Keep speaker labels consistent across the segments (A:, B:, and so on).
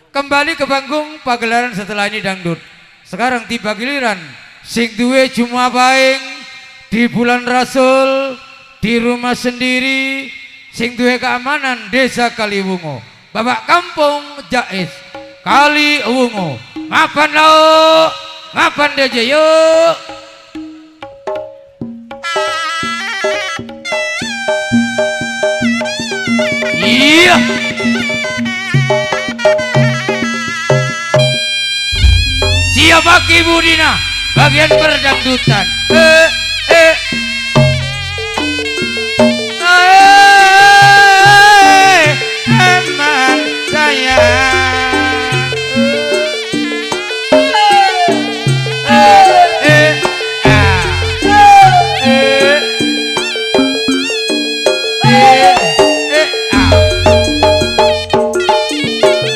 A: Kembali ke panggung pagelaran setelah ini dangdut. Sekarang tiba giliran sing duwe Juma Paing di bulan Rasul, di rumah sendiri, sing duwe keamanan Desa Kaliwungu, Bapak Kampung Jais Kaliwungu. Mapan lo, mapan deje yuk. Iya. Siapa Ibu Dina bagian perdangdutan. Emang saya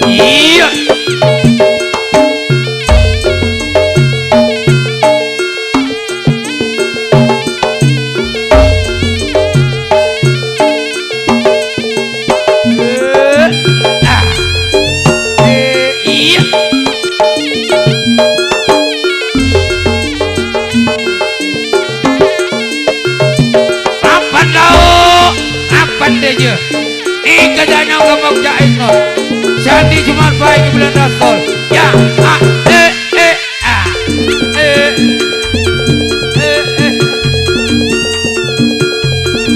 A: iya. Deje ika danau Kampung Jais no Sandi Jumat Paing bulan Rasul ya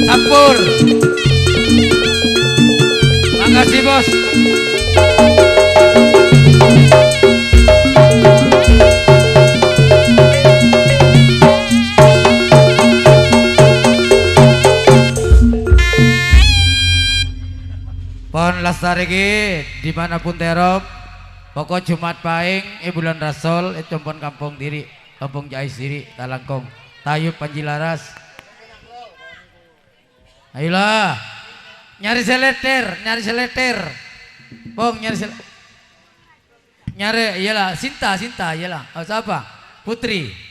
A: Sampur. Makasih bos. Pon lastarigi dimanapun terop pokok Jumat Paing bulan Rasul compon kampung diri Kampung Jais diri Talangkong Tayub Panjilaras. Ayolah nyari seleter Pong nyari iyalah Sinta iyalah siapa Putri.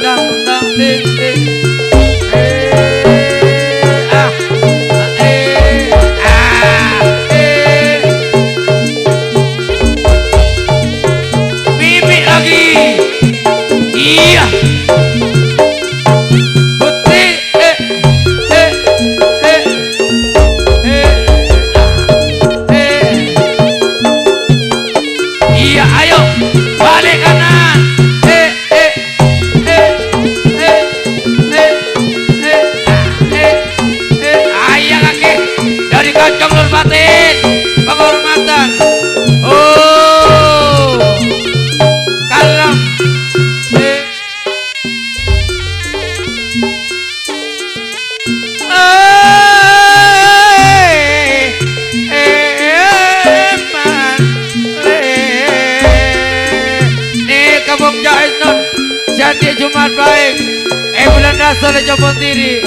A: Dang ding ding Bibi lagi iya Putri iya ayo balik kanan Kancang Nur Batin penghormatan. Oh kalem nih Kampung Jais non Sandi Jumat Paing bulan Rasul Compon diri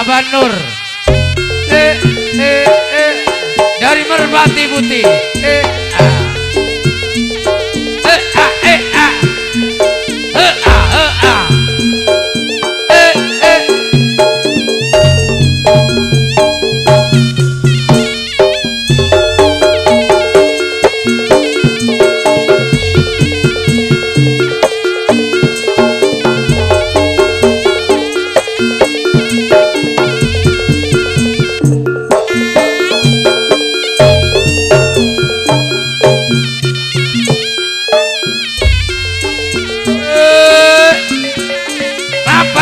A: Abah Nur dari Merpati Putih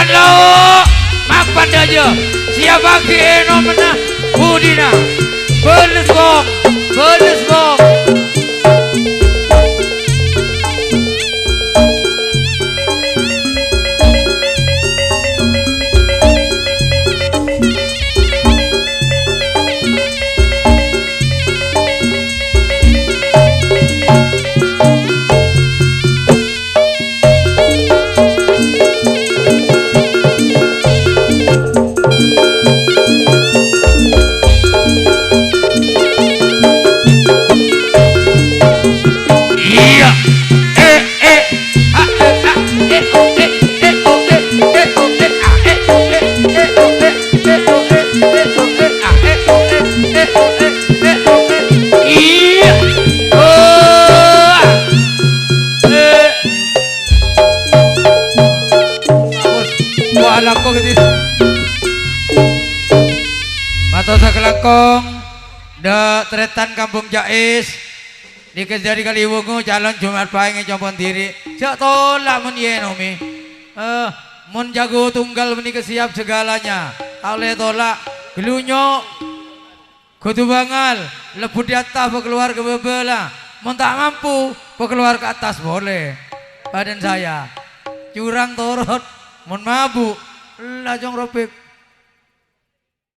A: Halo makan aja siapa keno menang Budina benes bom langkong itu Matosa kelangkong da tretan kampung Jais dikejar di Kaliwungu calon Jumat Pahing compon diri jak tolak mun yen omi mun jago tunggal menika siap segalanya oleh tolak gelunyok kudu bangal lebut di atas keluar ke bebelah mun tak mampu keluar ke atas boleh badan saya curang torot mun mabuk lajong robek